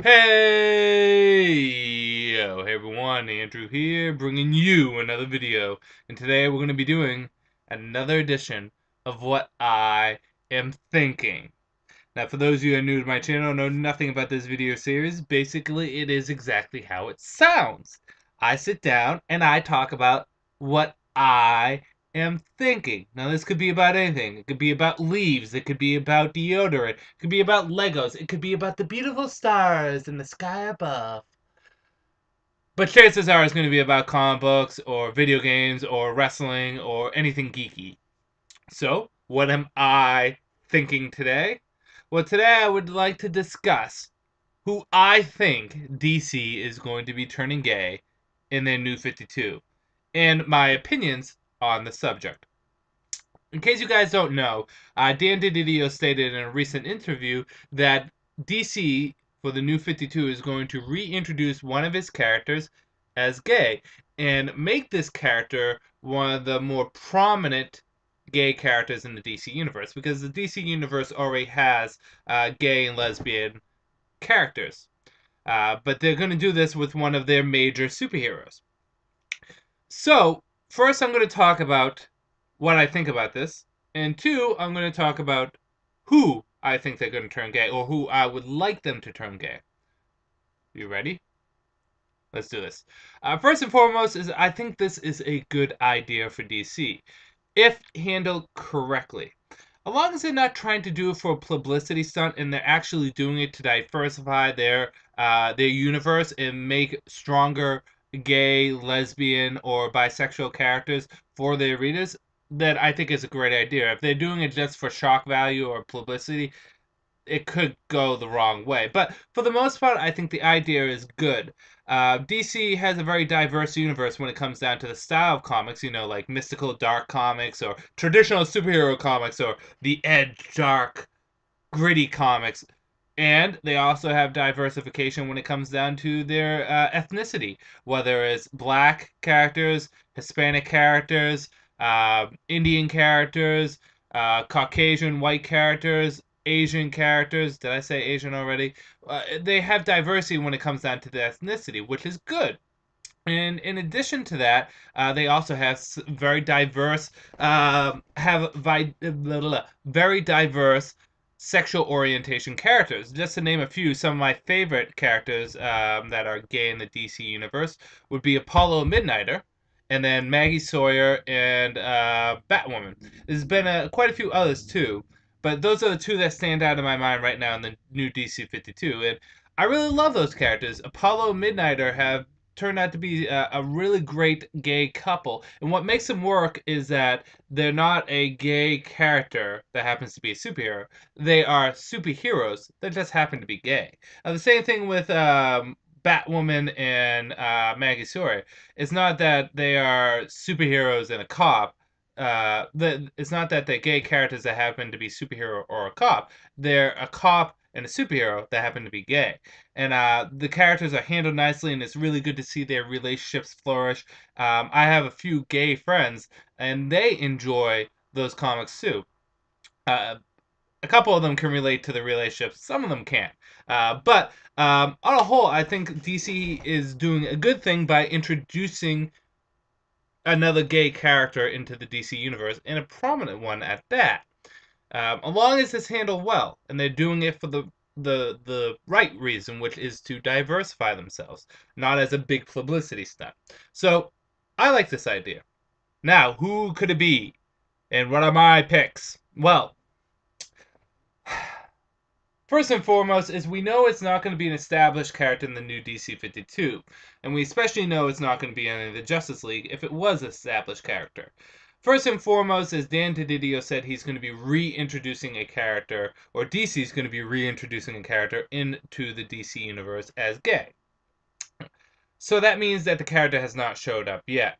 Hey everyone, Andrew here, bringing you another video, and today we're going to be doing another edition of What I Am Thinking. Now, for those of you who are new to my channel and know nothing about this video series, basically it is exactly how it sounds. I sit down and I talk about what I am thinking. Now, this could be about anything. It could be about leaves. It could be about deodorant. It could be about Legos. It could be about the beautiful stars in the sky above. But chances are it's going to be about comic books or video games or wrestling or anything geeky. So, what am I thinking today? Well, today I would like to discuss who I think DC is going to be turning gay in their new 52 and my opinions on the subject. In case you guys don't know, Dan DiDio stated in a recent interview that DC for the new 52 is going to reintroduce one of his characters as gay and make this character one of the more prominent gay characters in the DC universe, because the DC universe already has gay and lesbian characters. But they're going to do this with one of their major superheroes. So, first I'm going to talk about what I think about this, and two, I'm going to talk about who I think they're going to turn gay, or who I would like them to turn gay. You ready? Let's do this. First and foremost is I think this is a good idea for DC, if handled correctly. As long as they're not trying to do it for a publicity stunt and they're actually doing it to diversify their universe and make stronger gay, lesbian, or bisexual characters for their readers, then I think it's a great idea. If they're doing it just for shock value or publicity, it could go the wrong way. But for the most part, I think the idea is good. DC has a very diverse universe when it comes down to the style of comics, like mystical dark comics or traditional superhero comics or the edge dark gritty comics. And they also have diversification when it comes down to their ethnicity, whether it's black characters, Hispanic characters, Indian characters, Caucasian white characters, Asian characters. Did I say Asian already? They have diversity when it comes down to the ethnicity, which is good. And in addition to that, they also have very diverse, very diverse sexual orientation characters. Just to name a few, some of my favorite characters that are gay in the DC universe would be Apollo Midnighter, and then Maggie Sawyer and Batwoman. There's been quite a few others too, but those are the two that stand out in my mind right now in the new DC 52. And I really love those characters. Apollo Midnighter have turned out to be a really great gay couple. And what makes them work is that they're not a gay character that happens to be a superhero. They are superheroes that just happen to be gay. The same thing with Batwoman and Maggie Sawyer. It's not that they are superheroes and a cop. It's not that they're gay characters that happen to be superhero or a cop. They're a cop and a superhero that happen to be gay. And the characters are handled nicely, and it's really good to see their relationships flourish. I have a few gay friends, and they enjoy those comics too. A couple of them can relate to the relationships. Some of them can't. But on a whole, I think DC is doing a good thing by introducing another gay character into the DC universe, and a prominent one at that. As long as it's handled well, and they're doing it for the right reason, which is to diversify themselves, not as a big publicity stunt. So, I like this idea. Now, who could it be? And what are my picks? Well, first and foremost is we know it's not going to be an established character in the new DC 52, and we especially know it's not going to be any of the Justice League if it was an established character. First and foremost, as Dan DiDio said, he's going to be reintroducing a character, or DC is going to be reintroducing a character into the DC universe as gay. So that means that the character has not showed up yet.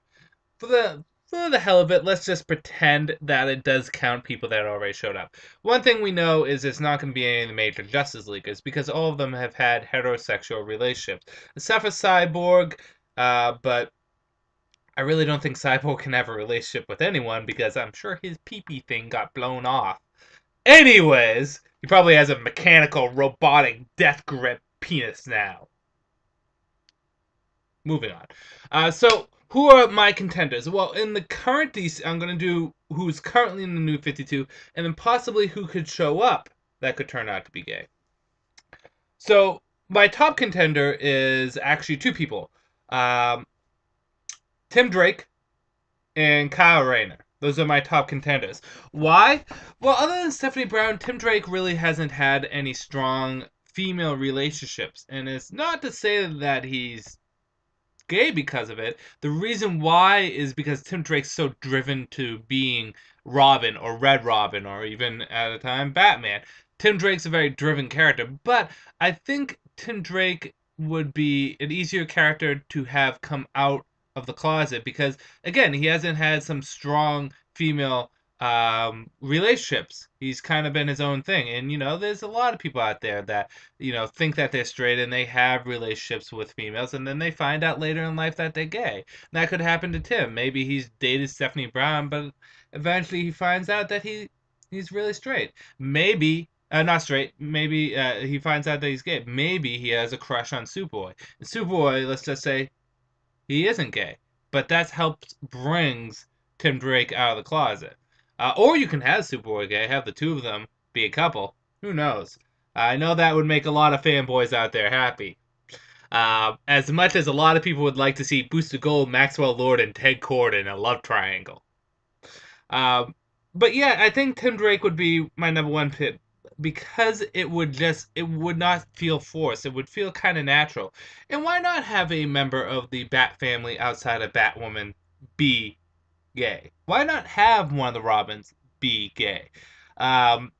For the hell of it, let's just pretend that it does count people that already showed up. One thing we know is it's not going to be any of the major Justice Leaguers, because all of them have had heterosexual relationships. Except for Cyborg, but I really don't think Cyborg can have a relationship with anyone, because I'm sure his pee-pee thing got blown off. Anyways, he probably has a mechanical, robotic death grip penis now. Moving on. So who are my contenders? Well, in the current DC, I'm going to do who's currently in the New 52, and then possibly who could show up that could turn out to be gay. So my top contender is actually two people, um, Tim Drake and Kyle Rayner. Those are my top contenders. Why? Well, other than Stephanie Brown, Tim Drake really hasn't had any strong female relationships, and it's not to say that he's gay because of it. The reason why is because Tim Drake's so driven to being Robin or Red Robin or even at a time Batman. Tim Drake's a very driven character, but I think Tim Drake would be an easier character to have come out of the closet because again, he hasn't had some strong female relationships. He's kind of been his own thing. And there's a lot of people out there that think that they're straight and they have relationships with females and then they find out later in life that they're gay. And that could happen to Tim. Maybe he's dated Stephanie Brown, but eventually he finds out that he's really straight. Maybe not straight. Maybe he finds out that he's gay. Maybe he has a crush on Superboy. And Superboy, let's just say, he isn't gay, but that's helped brings Tim Drake out of the closet. Or you can have Superboy gay, have the two of them be a couple. Who knows? I know that would make a lot of fanboys out there happy. As much as a lot of people would like to see Booster Gold, Maxwell Lord, and Ted Cord in a love triangle. Um, but yeah, I think Tim Drake would be my number one pick because it would not feel forced. It would feel kind of natural. And why not have a member of the Bat family outside of Batwoman be gay? Why not have one of the Robins be gay? Um,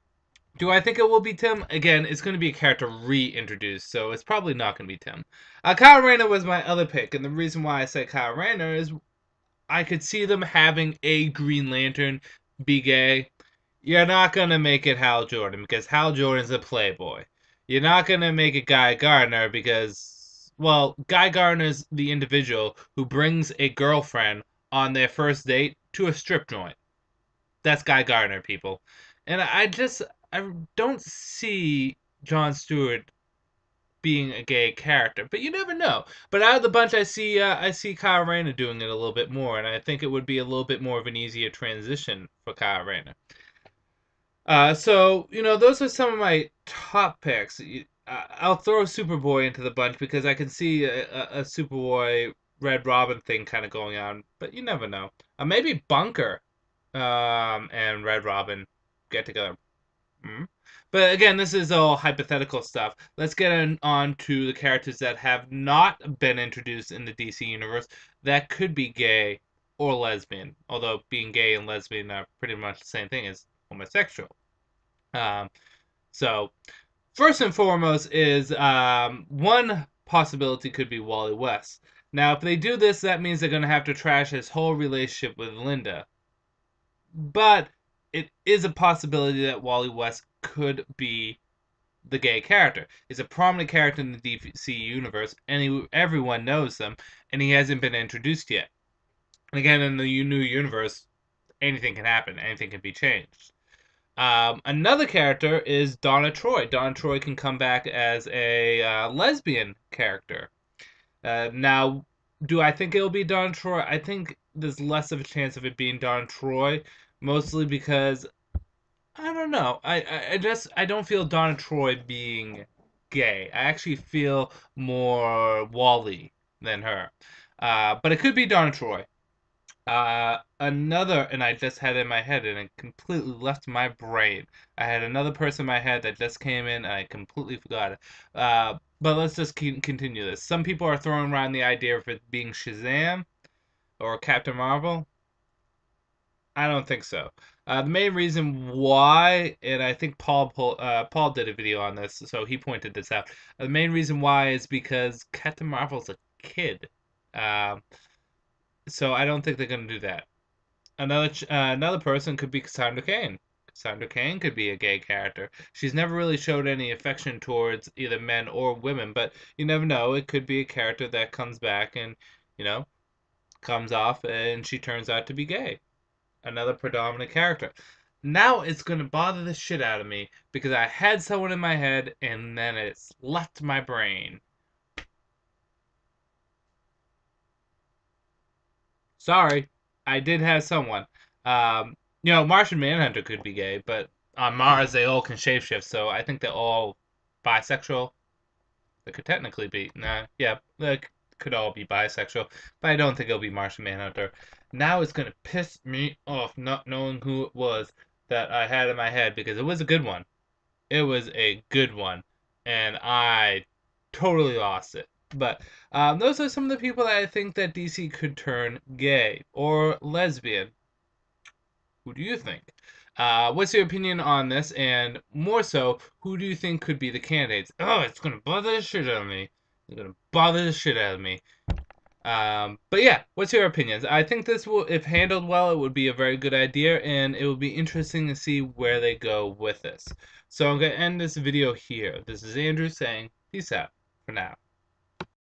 do I think it will be Tim? Again, it's going to be a character reintroduced, so it's probably not going to be Tim. Kyle Rayner was my other pick, and the reason why I said Kyle Rayner is I could see them having a Green Lantern be gay. You're not gonna make it Hal Jordan because Hal Jordan's a playboy. You're not gonna make it Guy Gardner because, well, Guy Gardner's the individual who brings a girlfriend on their first date to a strip joint. That's Guy Gardner, people. And I don't see Jon Stewart being a gay character, but you never know. But out of the bunch, I see Kyle Rayner doing it a little bit more, and I think it would be a little bit more of an easier transition for Kyle Rayner. So those are some of my top picks. I'll throw Superboy into the bunch because I can see a Superboy Red Robin thing kind of going on, but you never know. Maybe Bunker, and Red Robin get together. Hmm. But again, this is all hypothetical stuff. Let's get on to the characters that have not been introduced in the DC universe that could be gay or lesbian. Although being gay and lesbian are pretty much the same thing as homosexual. Um, so, first and foremost is one possibility could be Wally West. Now, if they do this, that means they're going to have to trash his whole relationship with Linda. But it is a possibility that Wally West could be the gay character. He's a prominent character in the DC universe, and everyone knows them, and he hasn't been introduced yet. And again, in the new universe, anything can happen, anything can be changed. Another character is Donna Troy. Donna Troy can come back as a lesbian character. Now, do I think it'll be Donna Troy? I think there's less of a chance of it being Donna Troy, mostly because I don't know. I don't feel Donna Troy being gay. I actually feel more Wally than her. But it could be Donna Troy. And I just had it in my head and it completely left my brain. I had another person in my head that just came in and I completely forgot it. But let's just continue this. Some people are throwing around the idea of it being Shazam or Captain Marvel. I don't think so. The main reason why, and I think Paul did a video on this, so he pointed this out. The main reason why is because Captain Marvel's a kid. Um, so I don't think they're gonna do that. Another person could be Cassandra Cain. Cassandra Cain could be a gay character. She's never really showed any affection towards either men or women, but you never know. It could be a character that comes back and you know comes off, and she turns out to be gay. Another predominant character. Now it's gonna bother the shit out of me because I had someone in my head and then it's left my brain. Sorry, I did have someone. Martian Manhunter could be gay, but on Mars they all can shapeshift, so I think they're all bisexual. They could technically be. Nah, yeah, they could all be bisexual, but I don't think it'll be Martian Manhunter. Now it's gonna piss me off not knowing who it was that I had in my head because it was a good one. It was a good one, and I totally lost it. But those are some of the people that I think that DC could turn gay or lesbian. Who do you think? What's your opinion on this? And more so, who do you think could be the candidates? Oh, it's gonna bother the shit out of me. It's gonna bother the shit out of me. But yeah, what's your opinions? I think this will, if handled well, it would be a very good idea, and it will be interesting to see where they go with this. So I'm gonna end this video here. This is Andrew saying peace out for now.